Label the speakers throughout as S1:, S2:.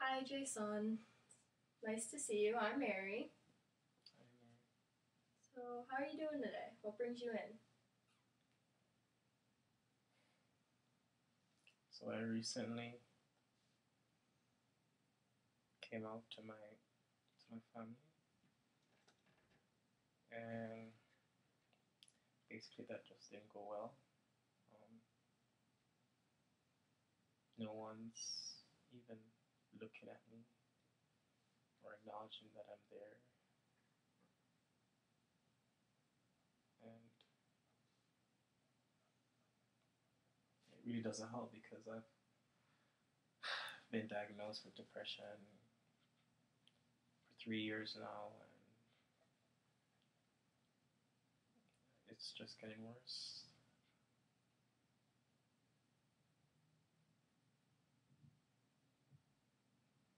S1: Hi, Jaysun. Nice to see you. I'm Mary. So, how are you doing today? What brings you in?
S2: So I recently came out to my family, and basically that just didn't go well. Um, no one's even looking at me or acknowledging that I'm there, and it really doesn't help because I've been diagnosed with depression for 3 years now, and it's just getting worse.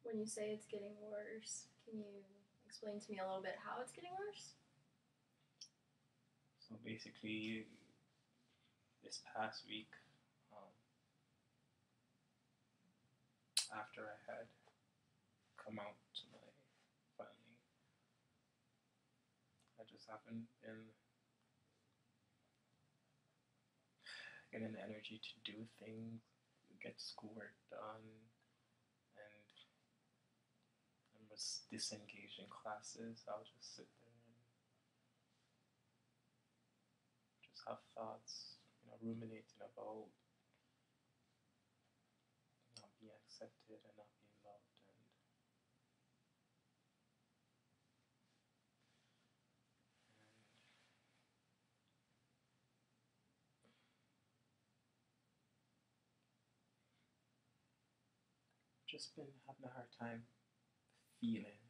S1: When you say it's getting worse, can you explain to me a little bit how it's getting worse?
S2: So basically, this past week, um, after I had come out to my family, I just haven't been getting the energy to do things, get schoolwork done, and I was disengaged in classes. I'll just sit there and just have thoughts, ruminating about not being accepted and not being loved, and just been having a hard time feeling.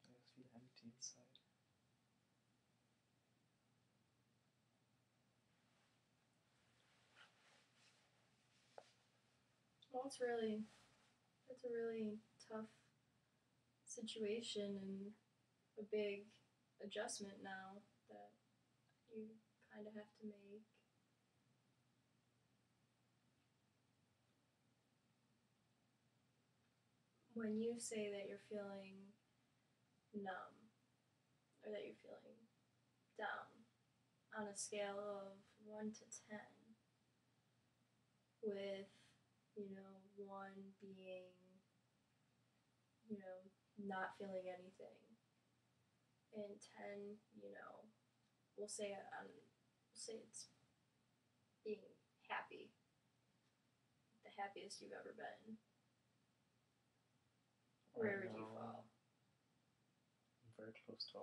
S2: I just feel empty inside.
S1: Well, it's a really tough situation and a big adjustment now that you kind of have to make. When you say that you're feeling numb or that you're feeling down on a scale of 1 to 10, with, 1 being, you know, not feeling anything, and 10, we'll say it's being happy, the happiest you've ever been. Where
S2: Right
S1: would you
S2: now,
S1: fall?
S2: I'm very close to a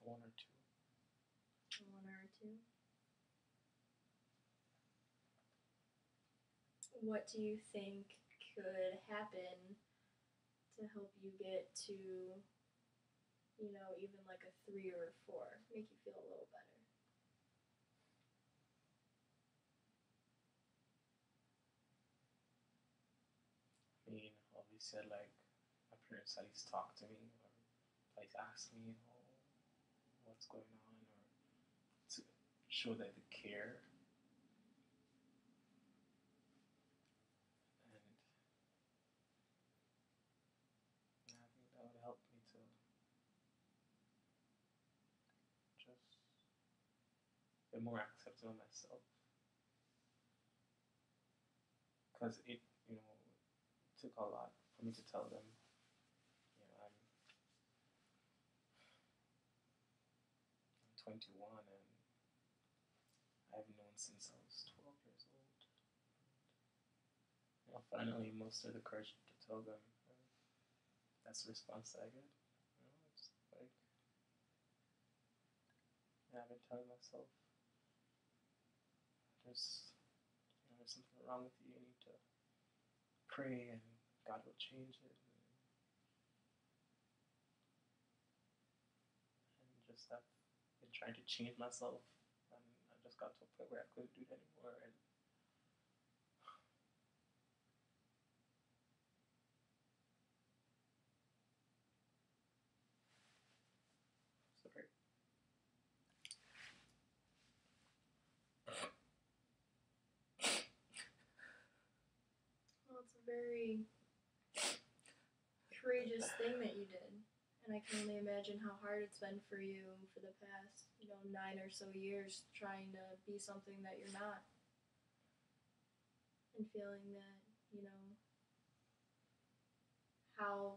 S2: one or two.
S1: A 1 or a 2? What do you think could happen to help you get to, even like a 3 or a 4? Make you feel a little better.
S2: I mean, obviously, like my parents at least talk to me or like ask me, what's going on, or to show that they care. And yeah, I think that would help me to just get more accepting of myself. Because it took a lot for me to tell them, I'm 21 and I've known since I was 12 years old. Finally muster the courage to tell them. That's the response that I get. It's like, yeah, I've been telling myself there's something wrong with you. You need to pray and God will change it. And just I've been trying to change myself, and I just got to a point where I couldn't do it anymore. And sorry.
S1: very courageous thing that you did. And I can only imagine how hard it's been for you for the past, 9 or so years trying to be something that you're not. And feeling that, how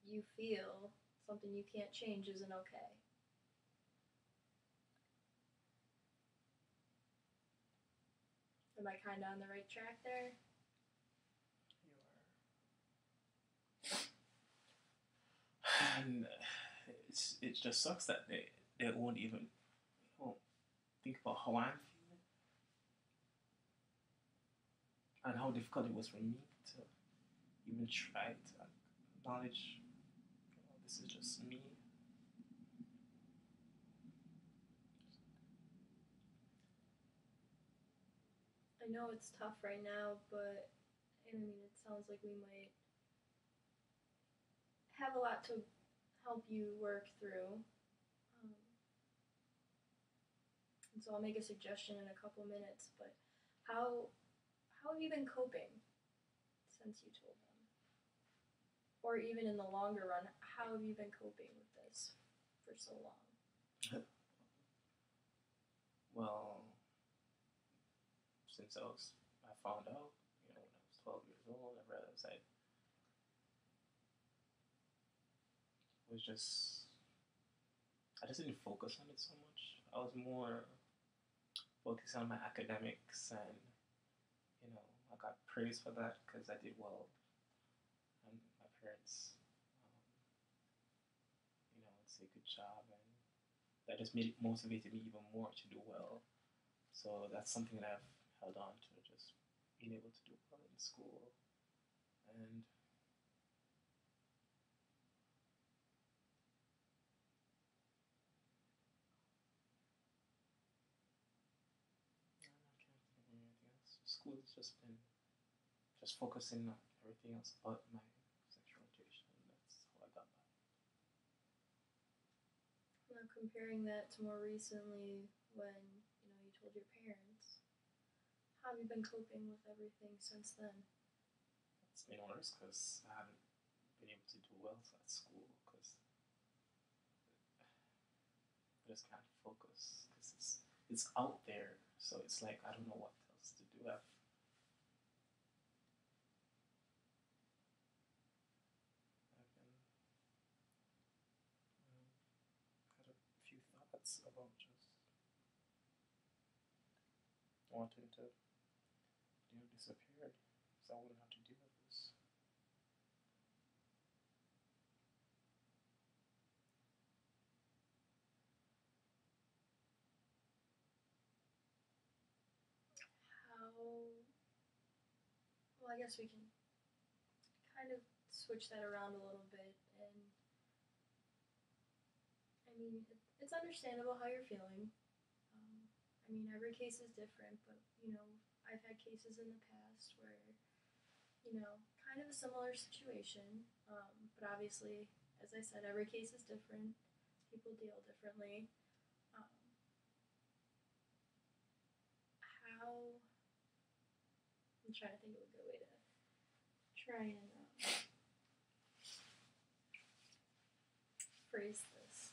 S1: you feel, something you can't change isn't okay. Am I kind of on the right track there?
S2: And it just sucks that they won't even think about how I'm feeling and how difficult it was for me to even try to acknowledge this is just me.
S1: I know it's tough right now, but I mean, it sounds like we might have a lot to help you work through. Um, and so I'll make a suggestion in a couple minutes. But how have you been coping since you told them, or even in the longer run? How have you been coping with this for so long?
S2: Well, since I found out, when I was 12 years old, I realized I just didn't focus on it so much. I was more focused on my academics, and I got praised for that because I did well, and my parents, would say good job, and that just motivated me even more to do well. So that's something that I've held on to, just being able to do well in school, and I can't think of anything else. School has just been just focusing on everything else but my sexual orientation. That's how I got by.
S1: Now comparing that to more recently when you told your parents, how have you been coping with everything since then?
S2: It's been worse because I haven't been able to do well at school because I just can't focus because it's out there. So it's like I don't know what else to do. I've been had a few thoughts about just wanting to disappear so I wouldn't have to deal with this.
S1: How? Well, I guess we can kind of switch that around a little bit. And I mean, it's understandable how you're feeling. I mean, every case is different, but I've had cases in the past where kind of a similar situation. But obviously, as I said, every case is different. People deal differently. Um, how? I'm trying to think of a good way to try and phrase this.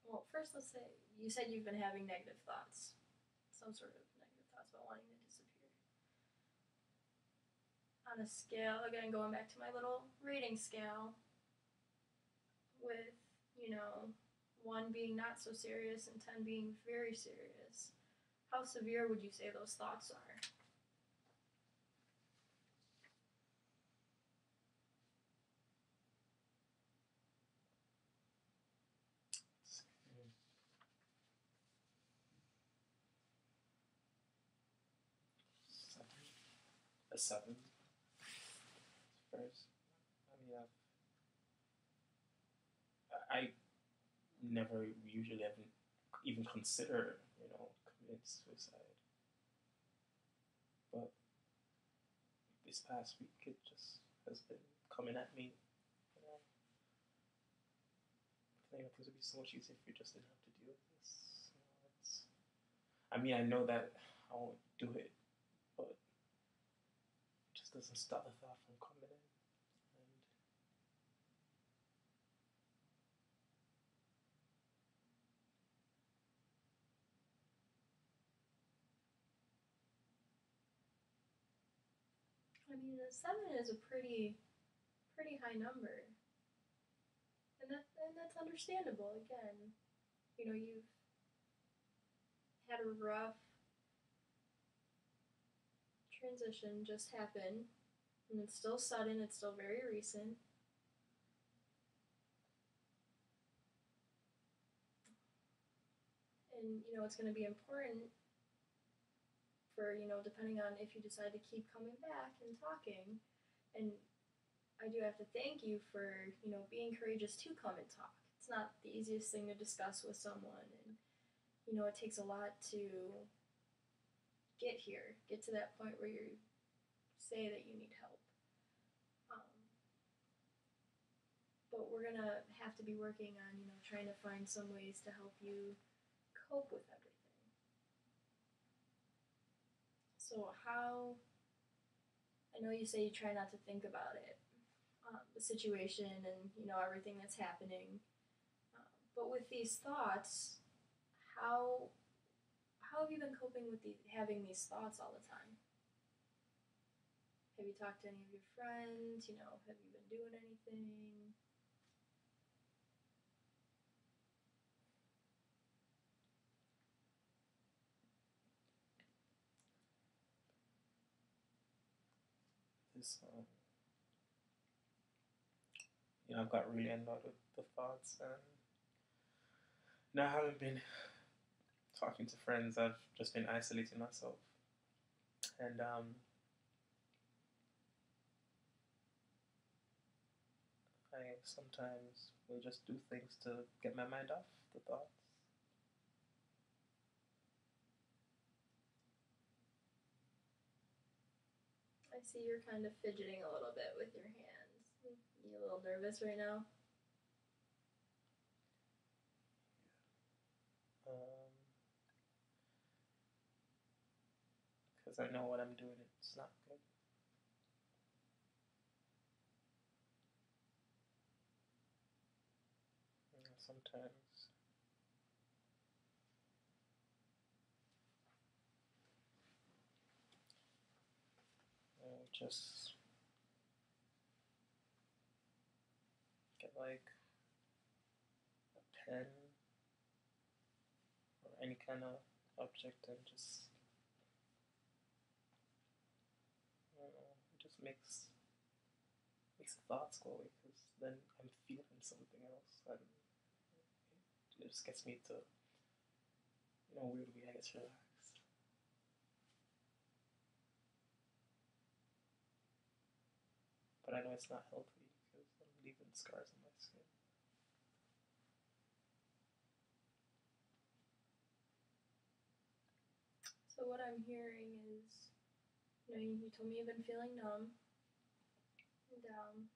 S1: Well, first, let's say you said you've been having negative thoughts, some sort of negative thoughts about wanting to disappear. On a scale, again, going back to my little rating scale, with, 1 being not so serious and 10 being very serious, how severe would you say those thoughts are?
S2: A 7 first. I mean, I never usually even consider, committing suicide. But this past week, it just has been coming at me. I think it would be so much easier if you just didn't have to deal with this. I mean, I know that I won't do it, but it just doesn't stop the thought from coming in. And
S1: I mean, a 7 is a pretty high number, and that's understandable. Again, you've had a rough transition just happen, and it's still sudden. It's still very recent, and it's going to be important for depending on if you decide to keep coming back and talking. And I do have to thank you for being courageous to come and talk. It's not the easiest thing to discuss with someone, and it takes a lot to get to that point where you say that you need help. Um, but we're gonna have to be working on trying to find some ways to help you cope with everything. So how? I know you say you try not to think about it, the situation, and everything that's happening. But with these thoughts, how how have you been coping with having these thoughts all the time? Have you talked to any of your friends? Have you been doing anything?
S2: this, I've got really annoyed with the thoughts, and now I haven't been talking to friends. I've just been isolating myself, and I sometimes will just do things to get my mind off the thoughts.
S1: I see you're kind of fidgeting a little bit with your hands. You a little nervous right now?
S2: Because I know what I'm doing, it's not good. Sometimes just get like a pen or any kind of object and just, it just makes the thoughts go away, because then I'm feeling something else, and it just gets me to, weird way, I get relaxed. But I know it's not healthy because I'm leaving scars on my skin.
S1: So what I'm hearing is, you told me you've been feeling numb and down.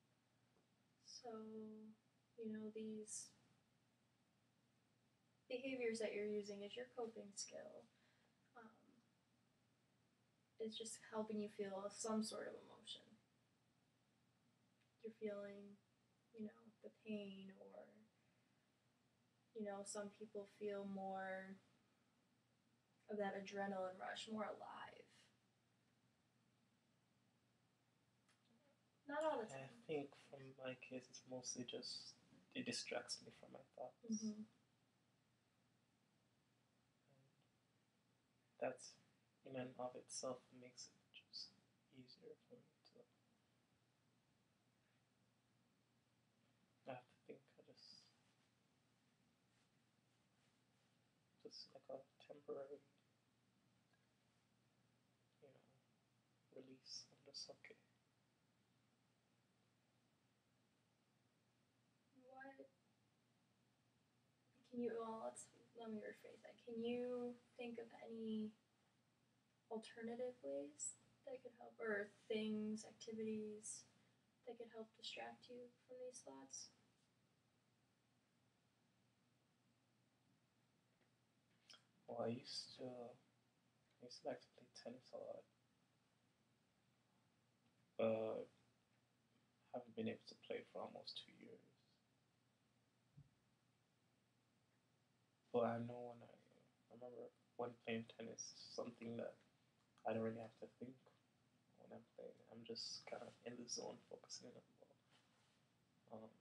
S1: So, these behaviors that you're using as your coping skill um, is just helping you feel some sort of emotion. You're feeling, the pain, or, some people feel more of that adrenaline rush, more alive. Not all the time.
S2: I think from my case, it's mostly just, it distracts me from my thoughts.
S1: Mm-hmm.
S2: That's, in and of itself, makes it just easier for me to. I have to think. Just like a temporary, release. I'm just okay.
S1: What can you? Well, let me rephrase that. Can you think of any alternative ways that could help, or things, activities that could help distract you from these thoughts?
S2: Well, I used to used to like to play tennis a lot, but haven't been able to play for almost 2 years. But I know I remember when playing tennis, something that I don't really have to think when I'm playing. I'm just kind of in the zone, focusing on the ball.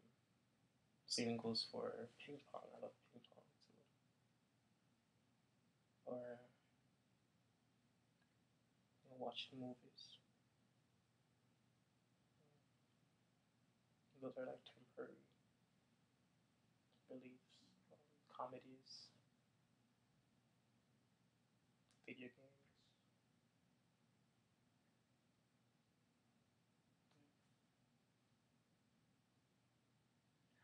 S2: Same goes for ping pong. I love ping pong too. Or watching movies. Those are like temporary reliefs. Comedies, video games.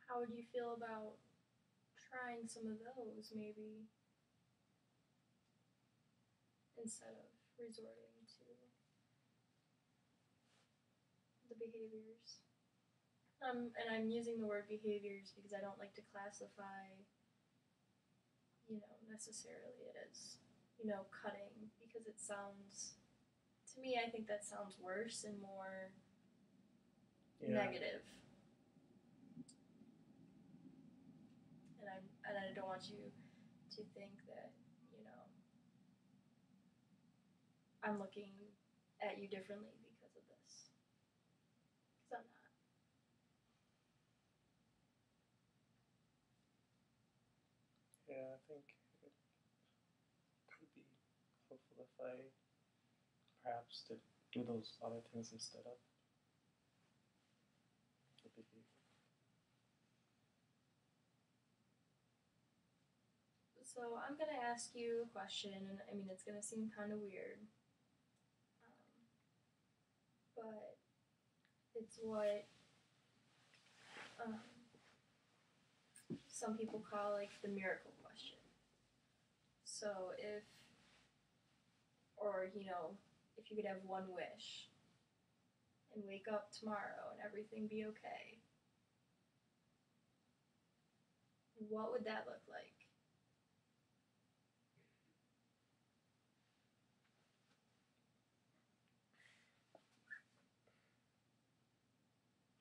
S1: How would you feel about trying some of those maybe instead of resorting to the behaviors? And I'm using the word behaviors because I don't like to classify, necessarily it as, cutting because it sounds, to me, I think that sounds worse and more negative. And I don't want you to think that, I'm looking at you differently because of this. Because I'm not.
S2: Yeah, I think it could be helpful if I perhaps to do those other things instead of the behavior.
S1: So I'm gonna ask you a question, and I mean it's gonna seem kind of weird, but it's what um, some people call like the miracle question. So if you could have one wish and wake up tomorrow and everything be okay, what would that look like?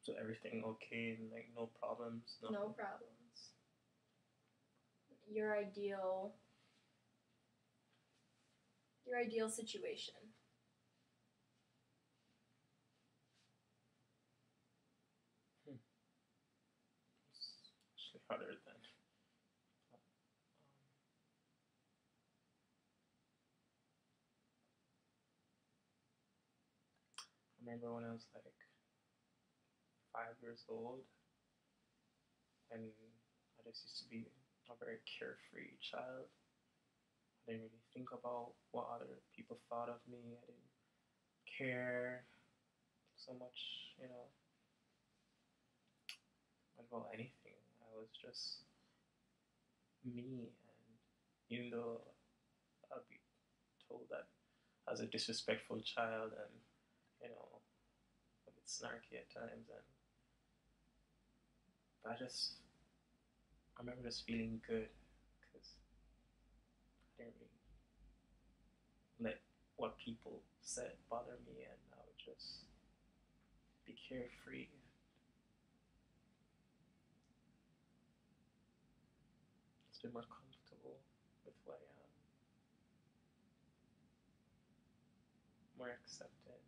S2: So everything okay and like no problems, nothing.
S1: No problems. Your ideal situation.
S2: It's actually harder than. I remember when I was like 5 years old, and I just used to be a very carefree child. I didn't really think about what other people thought of me. I didn't care so much, you know, about anything. I was just me, and even though I'll be told that I was a disrespectful child and a bit snarky at times, and I remember just feeling good because I didn't really let what people said bother me, and I would just be carefree. It's been more comfortable with who I am, more accepted.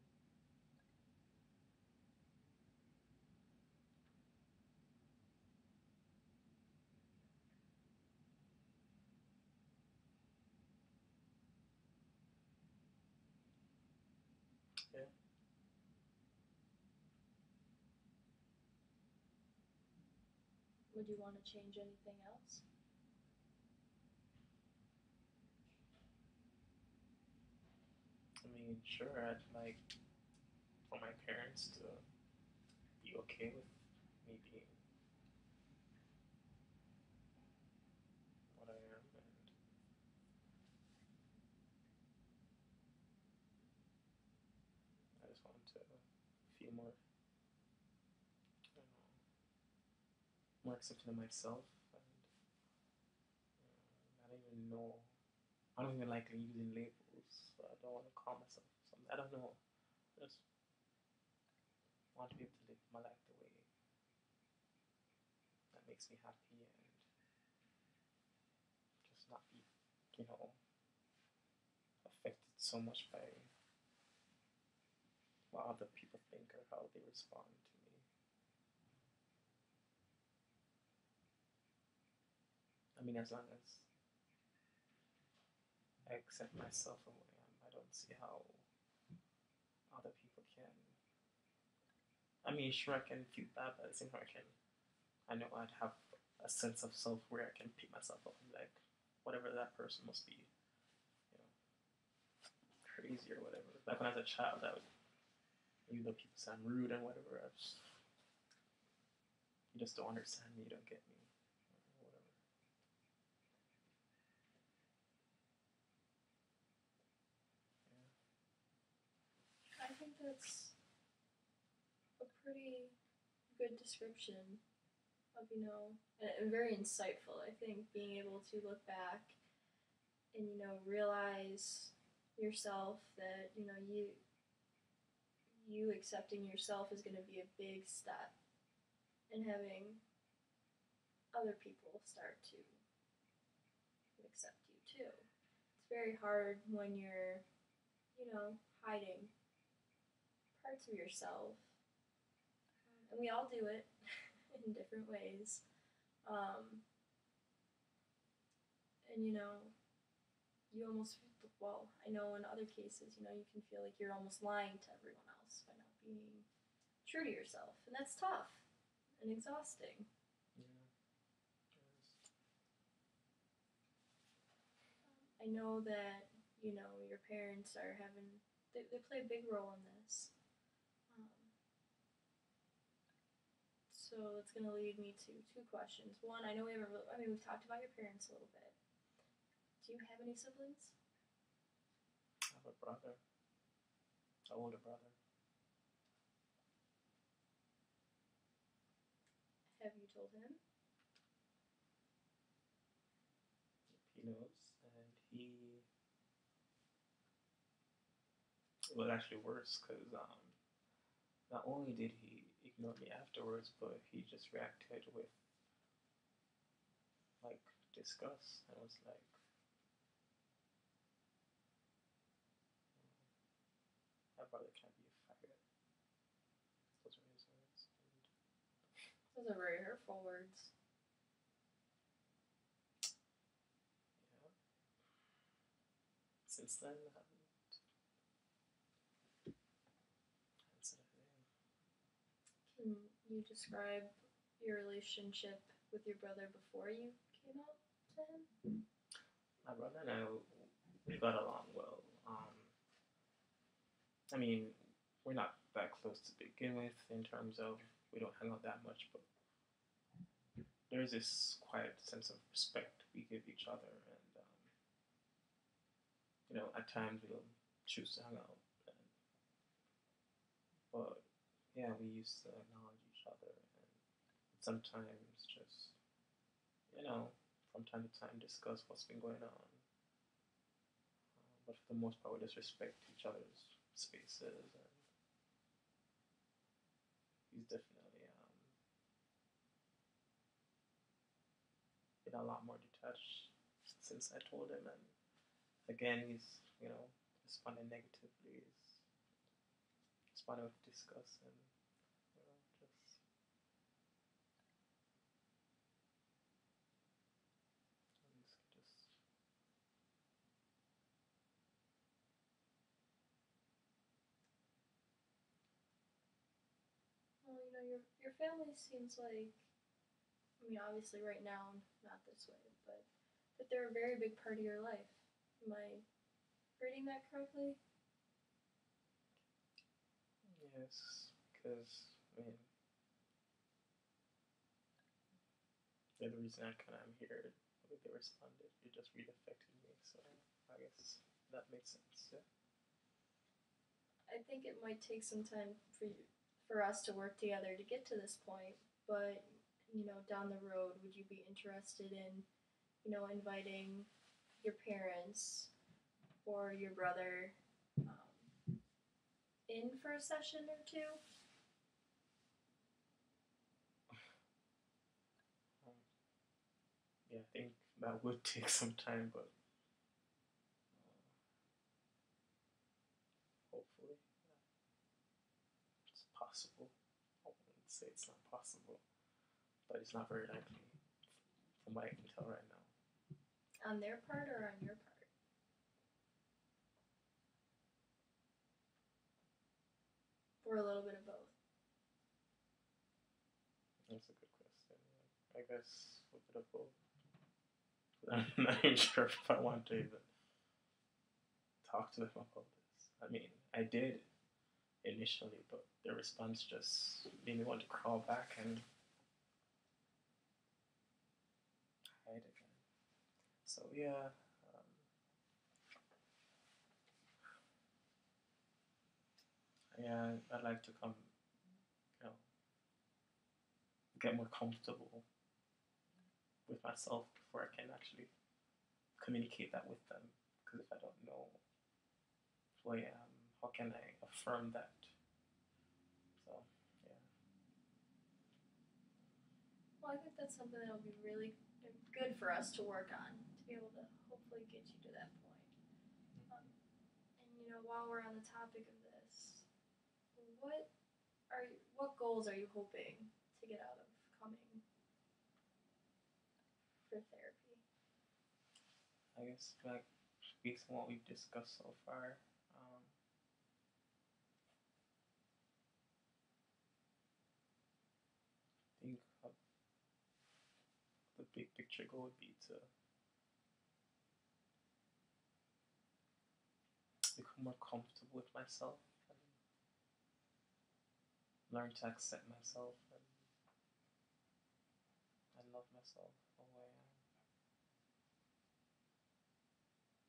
S2: Yeah.
S1: Would you want to change anything else?
S2: I mean, sure, I'd like for my parents to be okay with me being what I am, and I just want to feel more, I don't know, more accepting of myself, and I don't even know. I don't even like using labels. rules, but I don't want to call myself something. I don't know. I just want to be able to live my life the way that makes me happy and just not be, you know, affected so much by what other people think or how they respond to me. I mean, as long as I accept myself for what I am, I don't see how other people can. I mean, sure, I can feel bad, but at the same time, I know I'd have a sense of self where I can pick myself up and be like, whatever that person must be, you know, crazy or whatever. Like when I was a child, I would, even though people say I'm rude and whatever, you just don't understand me, you don't get me, or whatever.
S1: I think that's a pretty good description of, and very insightful. I think being able to look back and, realize yourself that, you accepting yourself is going to be a big step in having other people start to accept you too. It's very hard when you're, hiding parts of yourself. And we all do it in different ways. And you almost, well, I know in other cases, you can feel like you're almost lying to everyone else by not being true to yourself. And that's tough and exhausting.
S2: Yeah.
S1: I know that, your parents are having, they play a big role in this. Um, so it's going to lead me to two questions. One, I know we've talked about your parents a little bit. Do you have any siblings?
S2: I have a brother, an older brother.
S1: Have you told him?
S2: He knows, and he, well, actually worse because not only did he ignore me afterwards, but he just reacted with like disgust and was like, "My brother can't be a faggot." Those were his words.
S1: Those are very hurtful words.
S2: And, yeah. Since then, I haven't said a thing.
S1: Can you describe your relationship with your brother before you came out to him?
S2: My brother and I, we got along well. I mean, we're not that close to begin with in terms of we don't hang out that much, but there's this quiet sense of respect we give each other, and at times we'll choose to hang out, but yeah, we used to acknowledge each other, and sometimes just from time to time discuss what's been going on. But for the most part, we just respect each other's spaces, and he's definitely been a lot more detached since I told him, and again, he's responding negatively, he's responding with disgust, and just just
S1: Well, your family seems like, I mean, obviously right now not this way, but they're a very big part of your life. Am I reading that correctly?
S2: yes, because I mean they're the reason I kind of am here. The way they responded, it just really affected me. So I guess that makes sense. Yeah.
S1: I think it might take some time for us to work together to get to this point, but down the road, would you be interested in, inviting your parents or your brother in for a session or two?
S2: Um, yeah, I think that would take some time, but hopefully it's possible. I wouldn't say it's not possible, but it's not very likely from what I can tell right now.
S1: On their part or on your part? Or a little bit of both?
S2: That's a good question. I guess a bit of both. I'm not even sure if I want to even talk to them about this. I mean, I did initially, but their response just made me want to crawl back and hide again. So yeah, yeah, I'd like to come, you know, get more comfortable with myself before I can actually communicate that with them. Because if I don't know who I am, how can I affirm that? So yeah.
S1: Well, I think that's something that'll be really good for us to work on to be able to hopefully get you to that point. And while we're on the topic of this, what what goals are you hoping to get out of coming for therapy?
S2: I guess like based on what we've discussed so far, I think the big picture goal would be to become more comfortable with myself and learn to accept myself and love myself for who I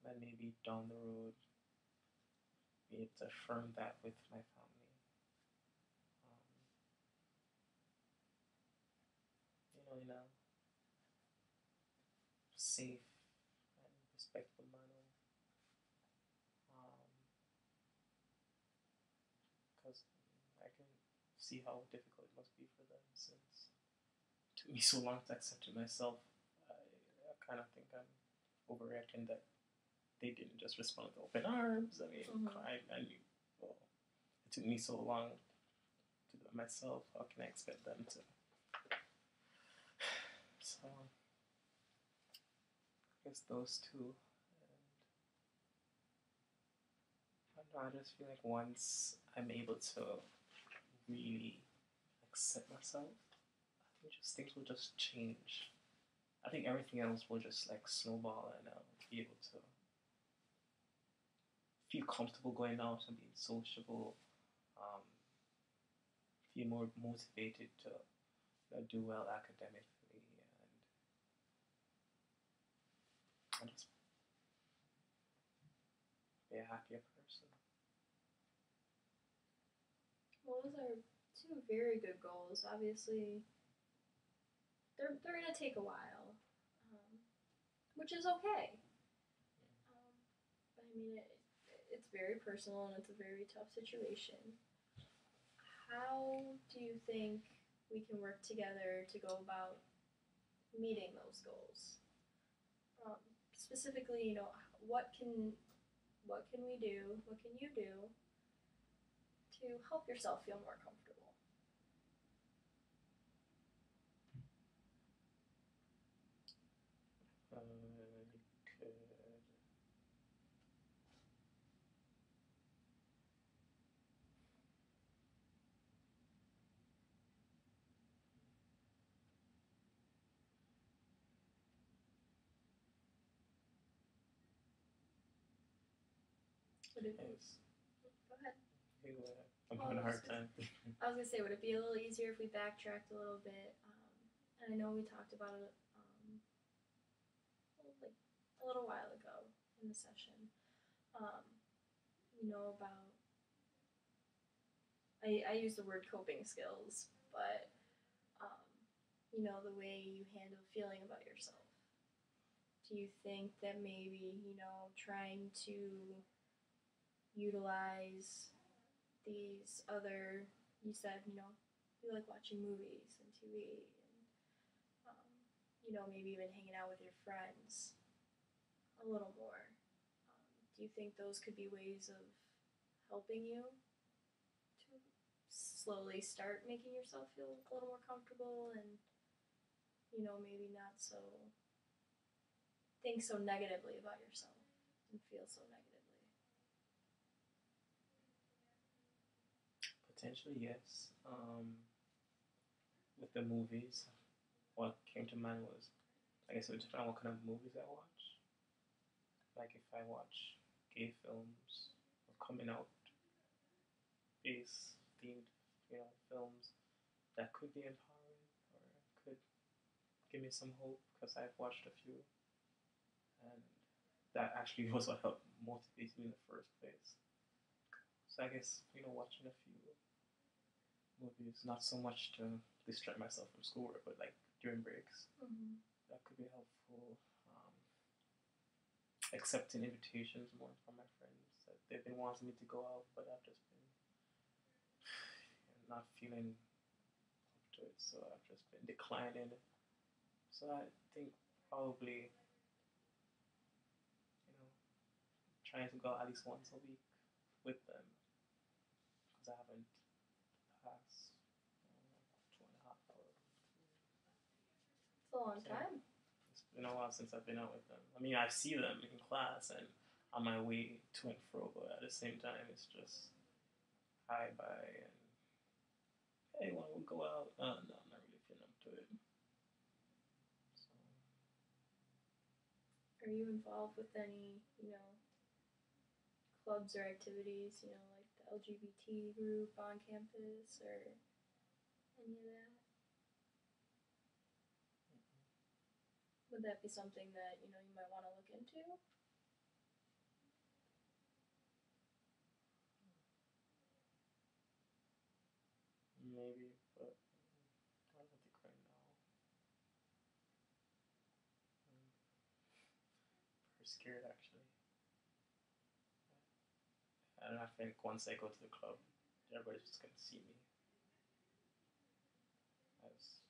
S2: am. And maybe down the road, be able to affirm that with my family. In a safe and respectful manner. Because I can see how difficult it must be for them since it took me so long to accept it myself. I kind of think I'm overreacting that they didn't just respond with open arms. I mean, I knew, well, it took me so long to do it myself. How can I expect them to? So, I guess those two. And I don't know, I just feel like once I'm able to really accept myself, I think just things will just change. I think everything else will just like snowball, and I'll be able to feel comfortable going out and being sociable, um, feel more motivated to do well academically, and just be a happier person.
S1: Well, those are two very good goals. Obviously, they're gonna take a while, which is okay. But I mean, it's very personal and it's a very tough situation. How do you think we can work together to go about meeting those goals? Specifically, what can we do? What can you do to help yourself feel more comfortable?
S2: You could.
S1: Would it be?
S2: Yes.
S1: Go ahead.
S2: I'm having a hard time.
S1: I was gonna say, would it be a little easier if we backtracked a little bit? And I know we talked about it like a little while ago in the session. About I use the word coping skills, but the way you handle feeling about yourself. do you think that maybe, trying to utilize these other, you said, you like watching movies and TV and, maybe even hanging out with your friends a little more. Do you think those could be ways of helping you to slowly start making yourself feel a little more comfortable and, maybe not so think so negatively about yourself and feel so negatively?
S2: Potentially, yes. With the movies, what came to mind was, I guess it would depend on what kind of movies I watch. Like if I watch gay films or coming out based themed, films, that could be empowering or could give me some hope because I've watched a few, and that actually was what helped motivate me in the first place. So I guess watching a few movies, not so much to distract myself from schoolwork, but like during breaks, that could be helpful. Accepting invitations more from my friends that they've been wanting me to go out, but I've just been not feeling up to it, so I've just been declining. So I think probably trying to go at least once a week with them because I haven't passed 2.5 hours.
S1: It's a long time.
S2: It's been a while since I've been out with them. I mean, I see them in class and on my way to and fro, but at the same time, it's just hi, bye, and hey, want to go out? No, I'm not really feeling up to it. So.
S1: Are you involved with any, clubs or activities, like the LGBT group on campus or any of that? Would that be something that, you might want to look into?
S2: Maybe, but I don't think right now. I'm scared actually. And I think once I go to the club, everybody's just gonna see me as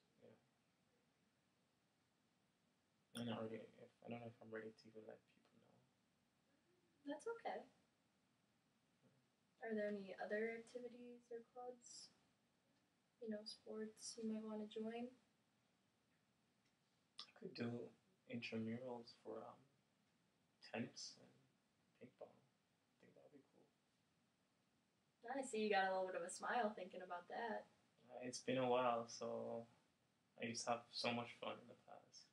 S2: I'm not really. I don't know if I'm ready to even let people know.
S1: That's okay. Are there any other activities or clubs, sports you might want to join?
S2: I could do intramurals for tennis and ping pong. I think that would be cool.
S1: I see you got a little bit of a smile thinking about that.
S2: It's been a while, so I used to have so much fun in the past,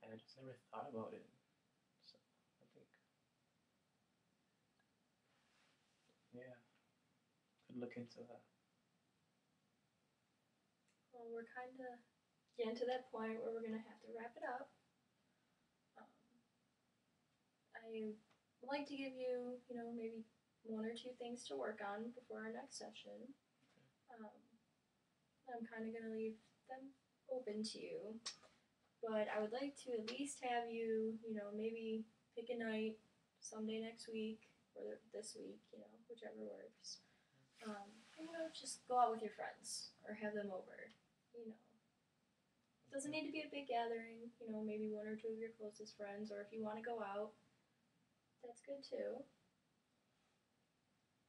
S2: and I just never thought about it. So I think, yeah, could look into that.
S1: Well, we're kind of getting to that point where we're going to have to wrap it up. I would like to give you, maybe one or two things to work on before our next session. I'm kind of going to leave them open to you. But I would like to at least have you, maybe pick a night someday next week or this week, whichever works. And, just go out with your friends or have them over, It doesn't need to be a big gathering, maybe one or two of your closest friends, or if you want to go out, that's good too.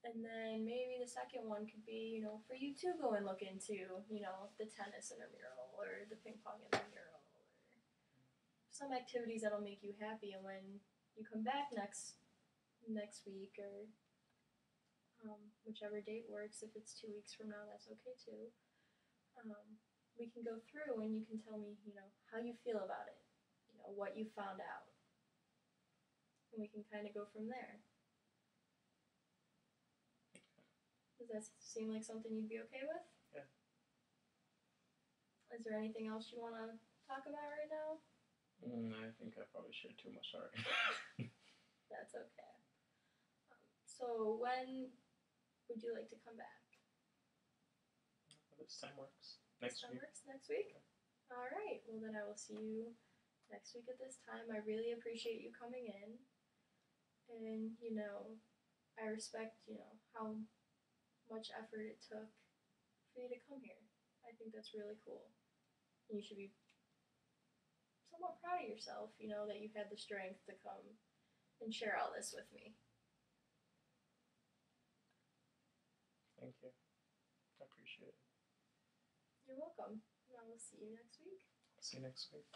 S1: And then maybe the second one could be, for you to go and look into, the tennis intramural or the ping pong intramural or some activities that'll make you happy. And when you come back next week or whichever date works, if it's 2 weeks from now, that's okay too. We can go through and you can tell me, how you feel about it, what you found out. And we can kind of go from there. Does that seem like something you'd be okay with?
S2: Yeah.
S1: Is there anything else you want to talk about right now?
S2: I think I probably shared too much already.
S1: That's okay. So when would you like to come back?
S2: This time works. Next week.
S1: Works next week? Okay. All right. Well, then I will see you next week at this time. I really appreciate you coming in. And, you know, I respect, you know, how much effort it took for you to come here. I think that's really cool. And you should be somewhat proud of yourself, you know, that you had the strength to come and share all this with me.
S2: Thank you. I appreciate it.
S1: You're welcome. And I will see you next week.
S2: See you next week.